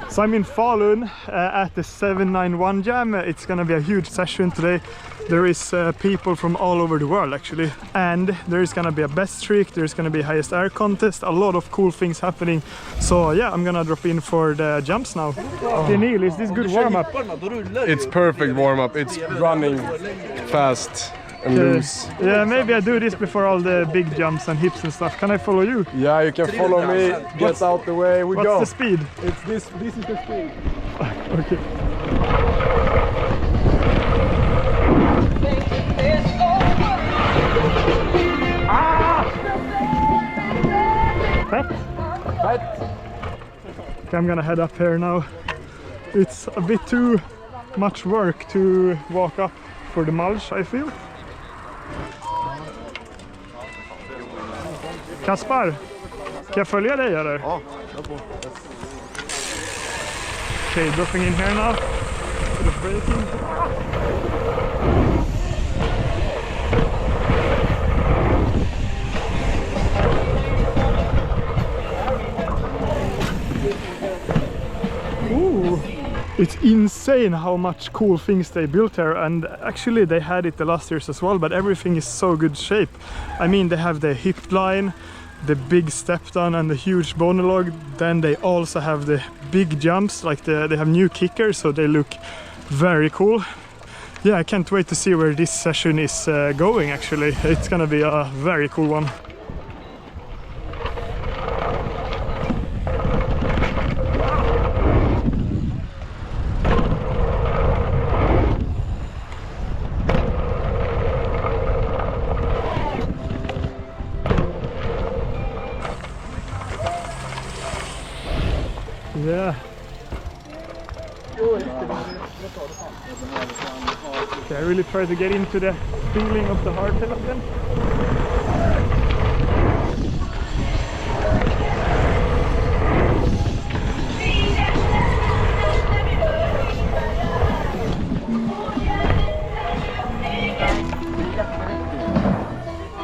So I'm in Falun at the 791 jam. It's gonna be a huge session today. There is people from all over the world actually, and there's gonna be a best trick, there's gonna be highest air contest, a lot of cool things happening. So yeah, I'm gonna drop in for the jumps now. Emil, is this good warm-up? It's perfect warm-up. It's running fast and loose. Yeah, maybe I do this before all the big jumps and hips and stuff. Can I follow you? Yeah, you can follow me. Get out the way. We go. What's the speed? It's this is the speed. Okay. Okay, I'm gonna head up here now. It's a bit too much work to walk up for the mulch, I feel. Kaspar, kan jag följa dig eller? Ja, jag på. Okay, dropping in here now. Bit of braking. Ooh, it's insane how much cool things they built here, and actually they had it the last years as well, but everything is so good shape. I mean, they have the hip line, the big step down and the huge bone log. Then they also have the big jumps, like they have new kickers, so they look very cool. Yeah, I can't wait to see where this session is going actually. It's gonna be a very cool one. Yeah. Okay, I really try to get into the feeling of the hardtail again.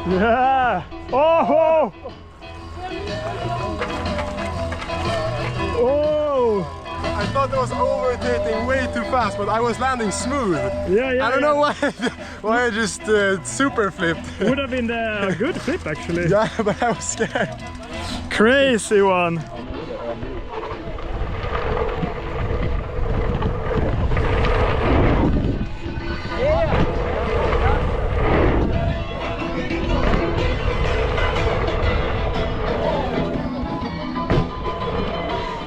Yeah! Oh! Oh! I thought I was overtaking way too fast, but I was landing smooth. Yeah. I don't know why I just super flipped. Would have been a good flip actually. Yeah, but I was scared. Crazy one.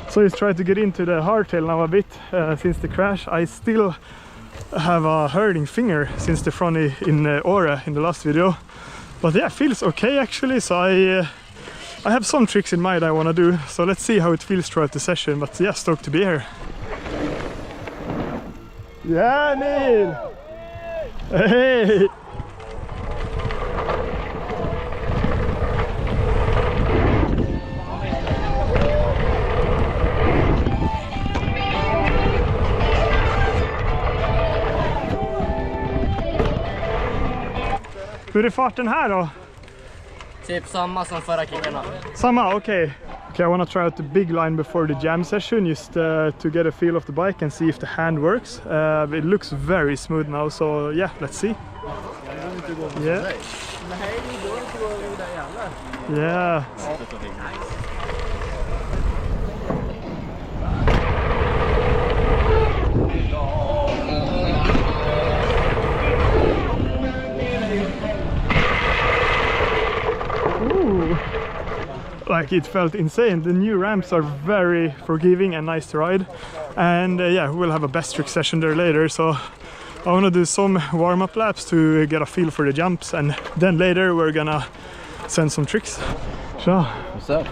So he's trying to get into the hardtail now a bit since the crash. I still have a hurting finger since the front in Åre in the last video. But yeah, feels okay actually. So I have some tricks in mind I want to do. So let's see how it feels throughout the session. But yeah, stoked to be here. Yeah, Emil! Hey! Hur är farten här då? Typ samma som förra kickarna. Samma, okay. Okay, I want to try out the big line before the jam session just to get a feel of the bike and see if the hand works. It looks very smooth now, so yeah, let's see. Yeah. Yeah. Like, it felt insane. The new ramps are very forgiving and nice to ride, and yeah, we'll have a best trick session there later, so I want to do some warm-up laps to get a feel for the jumps, and then later we're gonna send some tricks. So What's up?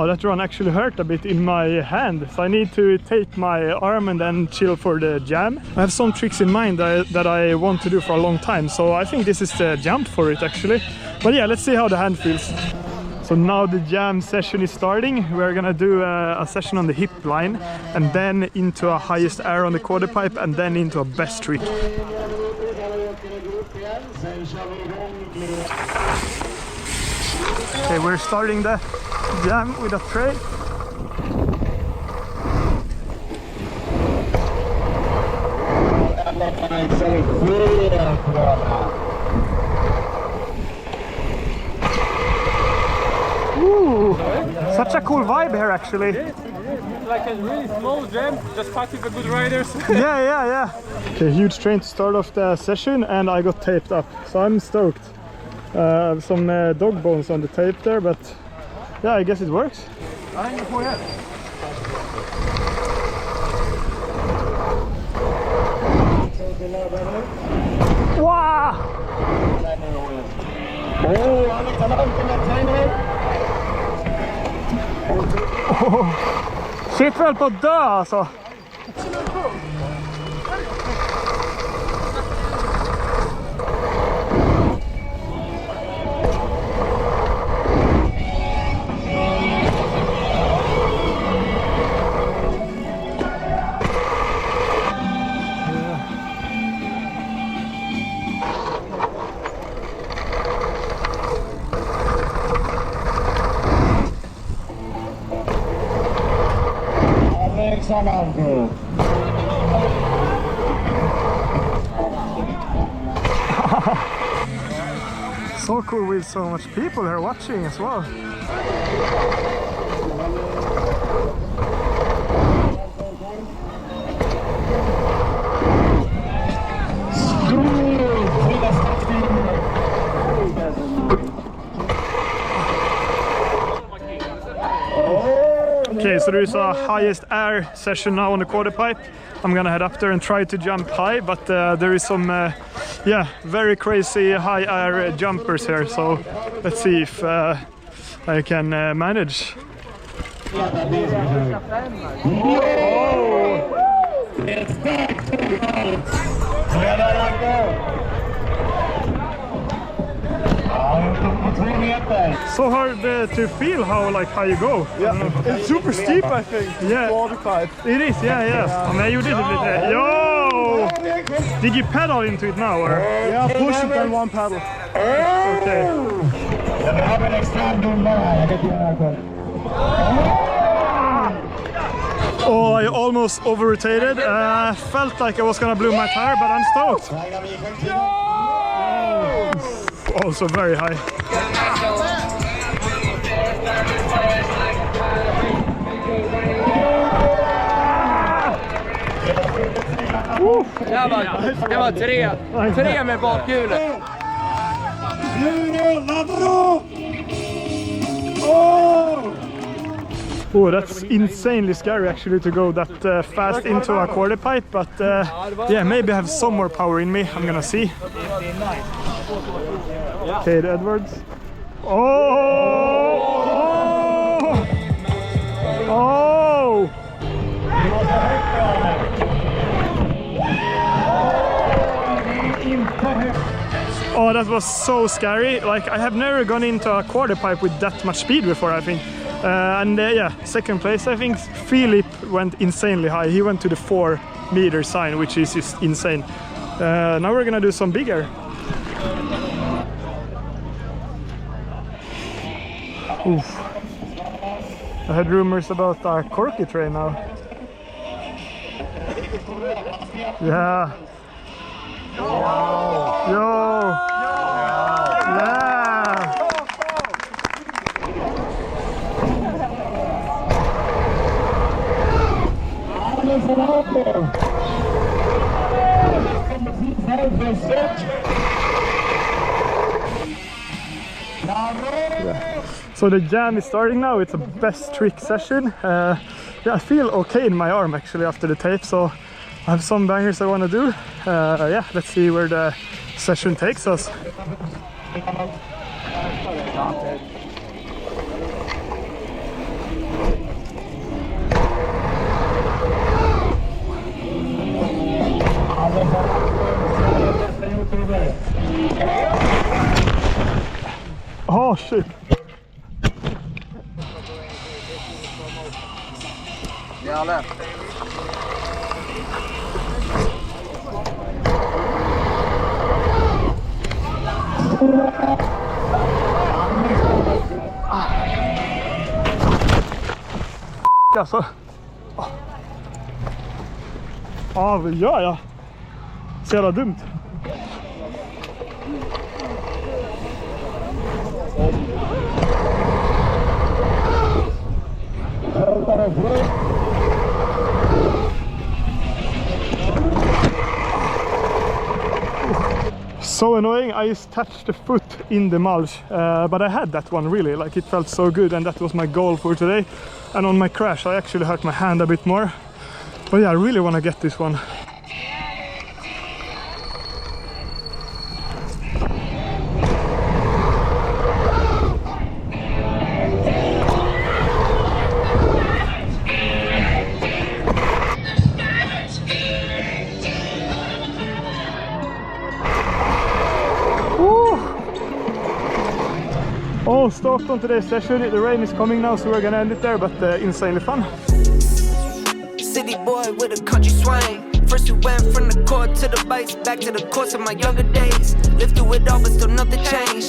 oh, that run actually hurt a bit in my hand, so I need to take my arm and then chill for the jam. I have some tricks in mind that I want to do for a long time, so I think this is the jump for it actually. But yeah, let's see how the hand feels. So now the jam session is starting. We're gonna do a session on the hip line and then into a highest air on the quarter pipe and then into a best trick. Okay, we're starting the jam with a tray. Ooh, such a cool vibe here actually. Like a really slow jam, just packed with the good riders. Yeah. Okay, huge train to start off the session and I got taped up, so I'm stoked. Some dog bones on the tape there, but yeah, I guess it works. Wow! Shit väl på att dö alltså. Alanko. So cool with so much people here watching as well. Okay, so there's a highest air session now on the quarter pipe. I'm gonna head up there and try to jump high, but there is some very crazy high air jumpers here, so let's see if I can manage. So hard to feel how you go. Yeah, it's super steep, I think. Yeah, it is. Yeah. Men jag gjorde det lite. Yo! Did you pedal into it now, or? Yeah, push it and one paddle. Okay. Oh, I almost over-rotated. Felt like I was gonna blow my tire, but I'm stoked. Also very high. Det var tre med bakhjulet. Oh, that's insanely scary actually to go that fast into a quarter pipe, but yeah, maybe I have some more power in me. I'm gonna see. Okay, Edwards. Oh, that was so scary. Like, I have never gone into a quarter pipe with that much speed before, I think. Yeah, second place, I think. Philip went insanely high. He went to the 4-meter sign, which is just insane. Now we're gonna do some bigger. Oof. I had rumors about our corky train now. Yeah. Yo. Yeah. So the jam is starting now. It's a best trick session. Yeah, I feel okay in my arm actually after the tape, so I have some bangers I want to do. Yeah, let's see where the session takes us. Oh shit! Jävlar. Alltså. Ja, vad gör jag? Så jävla dumt. So annoying. I just touched the foot in the mulch, but I had that one really, like it felt so good, and that was my goal for today. And on my crash I actually hurt my hand a bit more, but yeah, I really want to get this one. Oh, stoked on today's session. The rain is coming now, so we're gonna end it there, but insanely fun. City boy with a country swing. First we went from the court to the bikes, back to the course of my younger days. Lived through it all, but still nothing changed.